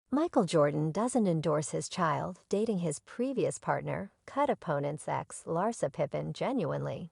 Michael Jordan doesn't endorse his child dating his previous partner, cut opponent's ex Larsa Pippen genuinely.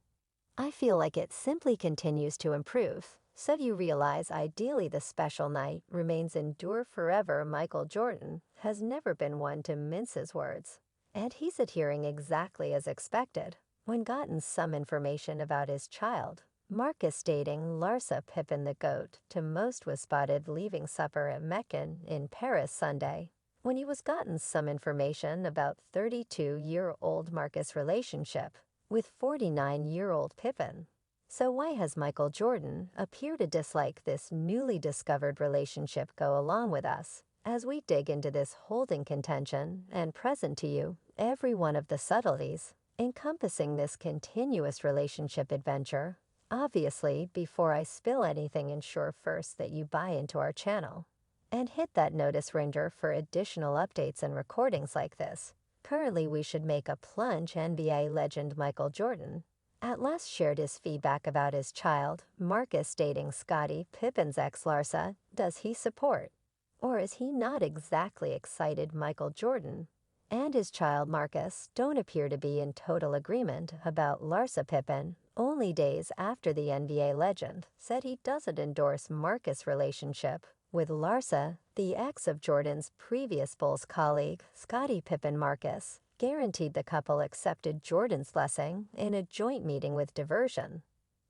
I feel like it simply continues to improve, so you realize ideally the special night remains endure forever. Michael Jordan has never been one to mince his words, and he's adhering exactly as expected. When gotten some information about his child, Marcus dating Larsa Pippen the GOAT to most was spotted leaving supper at Meccan in Paris Sunday. When he was gotten some information about 32-year-old Marcus' relationship with 49-year-old Pippen. So why has Michael Jordan appear to dislike this newly discovered relationship? Go along with us as we dig into this holding contention and present to you every one of the subtleties encompassing this continuous relationship adventure. Obviously, before I spill anything, ensure first that you buy into our channel and hit that notice ringer for additional updates and recordings like this. Currently, we should make a plunge. NBA legend Michael Jordan at last shared his feedback about his child, Marcus dating Scottie Pippen's ex Larsa. Does he support, or is he not exactly excited? Michael Jordan and his child Marcus don't appear to be in total agreement about Larsa Pippen. Only days after the NBA legend said he doesn't endorse Marcus' relationship with Larsa, the ex of Jordan's previous Bulls colleague, Scottie Pippen. Marcus guaranteed the couple accepted Jordan's blessing in a joint meeting with Diversion.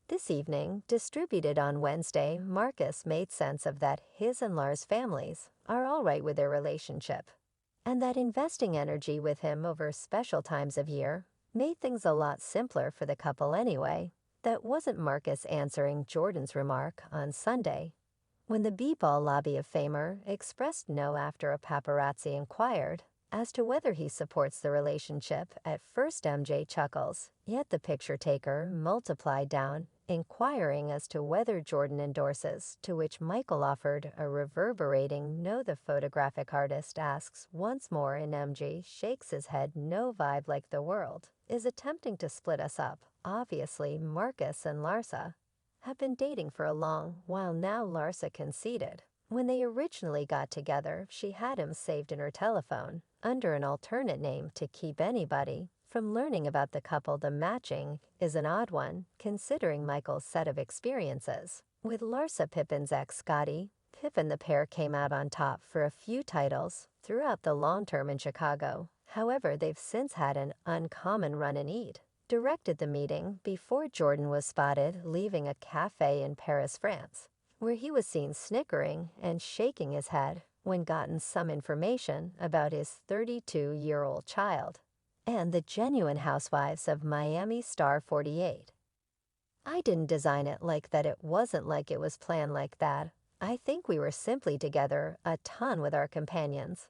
This evening, distributed on Wednesday, Marcus made sense of that his and Lars' families are all right with their relationship, and that investing energy with him over special times of year made things a lot simpler for the couple anyway. That wasn't Marcus answering Jordan's remark on Sunday, when the B-Ball lobby of Famer expressed no after a paparazzi inquired as to whether he supports the relationship. At first MJ chuckles, yet the picture taker multiplied down, inquiring as to whether Jordan endorses, to which Michael offered a reverberating no. The photographic artist asks once more, and MJ shakes his head. No vibe, like the world is attempting to split us up. Obviously, Marcus and Larsa have been dating for a long while now. Larsa conceded when they originally got together she had him saved in her telephone under an alternate name to keep anybody from learning about the couple. The matching is an odd one, considering Michael's set of experiences with Larsa Pippen's ex Scottie Pippen. The pair came out on top for a few titles throughout the long term in Chicago. However, they've since had an uncommon run in Eid. Directed the meeting before Jordan was spotted leaving a cafe in Paris, France, where he was seen snickering and shaking his head when gotten some information about his 32-year-old child and the genuine housewives of Miami star 48. I didn't design it like that. It wasn't like it was planned like that. I think we were simply together a ton with our companions.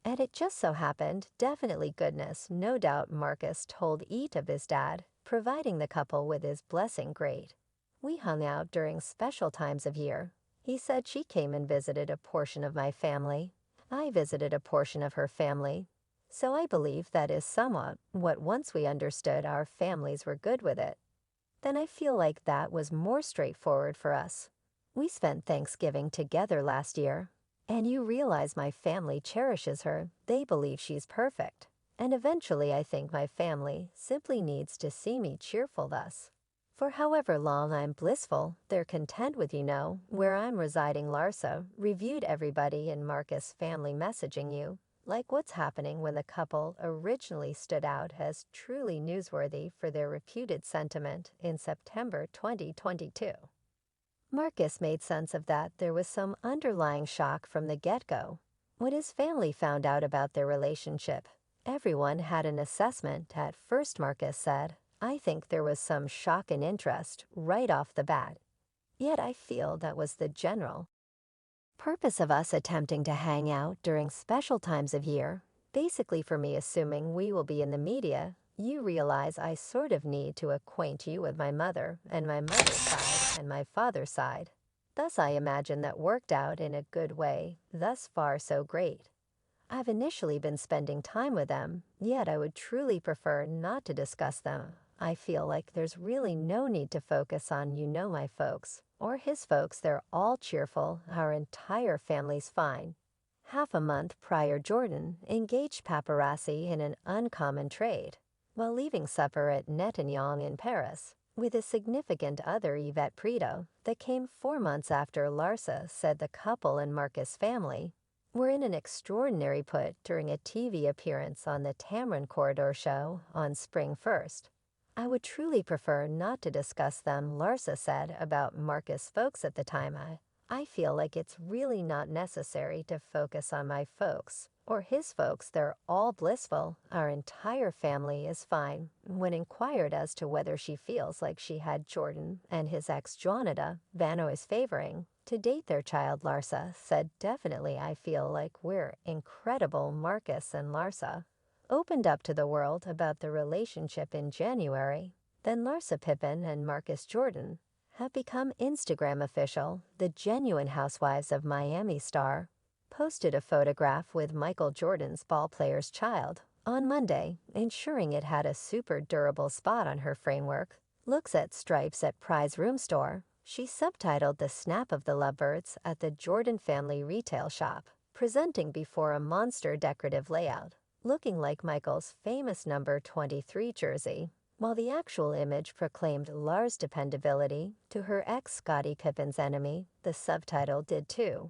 And it just so happened, definitely goodness, no doubt. Marcus told Eat of his dad, providing the couple with his blessing. Great. We hung out during special times of year. He said she came and visited a portion of my family. I visited a portion of her family. So I believe that is somewhat what once we understood our families were good with it. Then I feel like that was more straightforward for us. We spent Thanksgiving together last year. And you realize my family cherishes her. They believe she's perfect. And eventually I think my family simply needs to see me cheerful thus. For however long I'm blissful, they're content with, where I'm residing. Larsa reviewed everybody in Marcus' family messaging you, like what's happening when the couple originally stood out as truly newsworthy for their reputed sentiment in September 2022. Marcus made sense of that. There was some underlying shock from the get-go. When his family found out about their relationship, everyone had an assessment. At first, Marcus said, I think there was some shock and interest right off the bat. Yet I feel that was the general purpose of us attempting to hang out during special times of year. Basically, for me, assuming we will be in the media, you realize I sort of need to acquaint you with my mother and my mother's side and my father's side. Thus I imagine that worked out in a good way. Thus far so great. I've initially been spending time with them, yet I would truly prefer not to discuss them. I feel like there's really no need to focus on my folks or his folks. They're all cheerful. Our entire family's fine. Half a month prior, Jordan engaged paparazzi in an uncommon trade while leaving supper at Netanyahu in Paris with his significant other Yvette Prito. That came 4 months after Larsa said the couple and Marcus family were in an extraordinary put during a TV appearance on the Tamron Corridor show on Spring 1st. I would truly prefer not to discuss them, Larsa said about Marcus' folks at the time. I feel like it's really not necessary to focus on my folks or his folks. They're all blissful. Our entire family is fine. When inquired as to whether she feels like she had Jordan and his ex Jonada Vano is favoring to date their child, Larsa said, "Definitely, I feel like we're incredible." Marcus and Larsa opened up to the world about the relationship in January. Then Larsa Pippen and Marcus Jordan have become Instagram official. The Genuine Housewives of Miami star posted a photograph with Michael Jordan's ballplayer's child on Monday, ensuring it had a super durable spot on her framework. Looks at stripes at Prize Room Store. She subtitled the snap of the lovebirds at the Jordan family retail shop, presenting before a monster decorative layout, looking like Michael's famous number 23 jersey, while the actual image proclaimed Lars' dependability to her ex Scottie Pippen's enemy. The subtitle did too,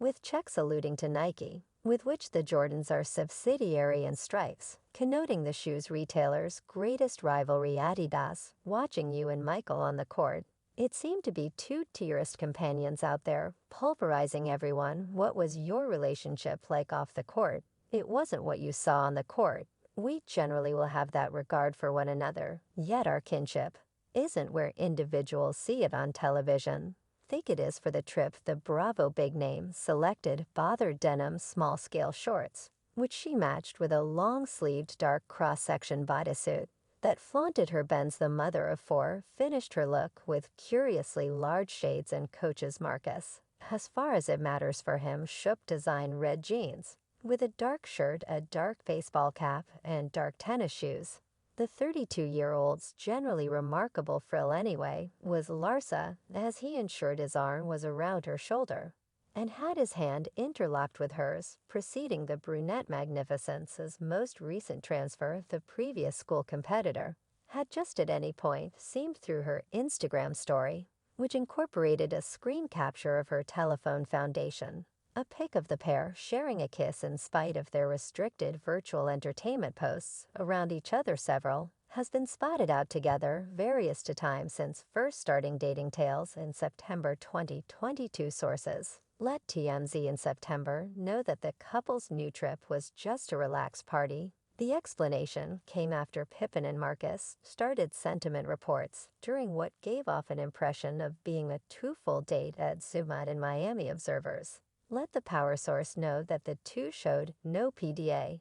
with checks alluding to Nike, with which the Jordans are subsidiary, and stripes connoting the shoes retailer's greatest rivalry, Adidas. Watching you and Michael on the court, it seemed to be two tourist companions out there, pulverizing everyone. What was your relationship like off the court? It wasn't what you saw on the court. We generally will have that regard for one another, yet our kinship isn't where individuals see it on television. Think it is for the trip. The Bravo big name selected bothered denim small-scale shorts, which she matched with a long-sleeved dark cross-section bodysuit that flaunted her Benz. The mother of four finished her look with curiously large shades and Coach's Marcus, as far as it matters for him, Shoop design red jeans with a dark shirt, a dark baseball cap, and dark tennis shoes. The 32-year-old's generally remarkable frill anyway was Larsa, as he ensured his arm was around her shoulder and had his hand interlocked with hers, preceding the brunette magnificence's most recent transfer. The previous school competitor had just at any point seemed through her Instagram story, which incorporated a screen capture of her telephone foundation, a pic of the pair sharing a kiss in spite of their restricted virtual entertainment posts around each other. Several has been spotted out together various times since first starting dating tales in September 2022. Sources let TMZ in September know that the couple's new trip was just a relaxed party. The explanation came after Pippen and Marcus started sentiment reports during what gave off an impression of being a two-fold date at Zumad in Miami. Observers let the power source know that the two showed no PDA,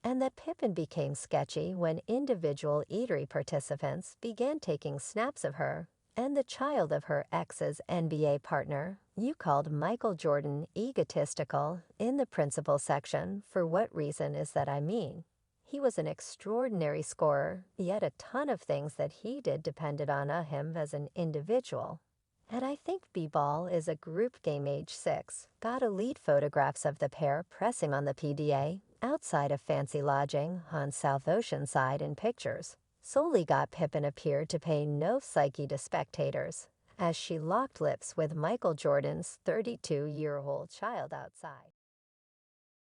and that Pippen became sketchy when individual eatery participants began taking snaps of her and the child of her ex's NBA partner. You called Michael Jordan egotistical in the principal section. For what reason is that? I mean, he was an extraordinary scorer, yet a ton of things that he did depended on him as an individual. And I think B-ball is a group game. Age 6 got elite photographs of the pair pressing on the PDA outside a fancy lodging on South Oceanside, in pictures solely got Pippen appeared to pay no psyche to spectators as she locked lips with Michael Jordan's 32-year-old child outside.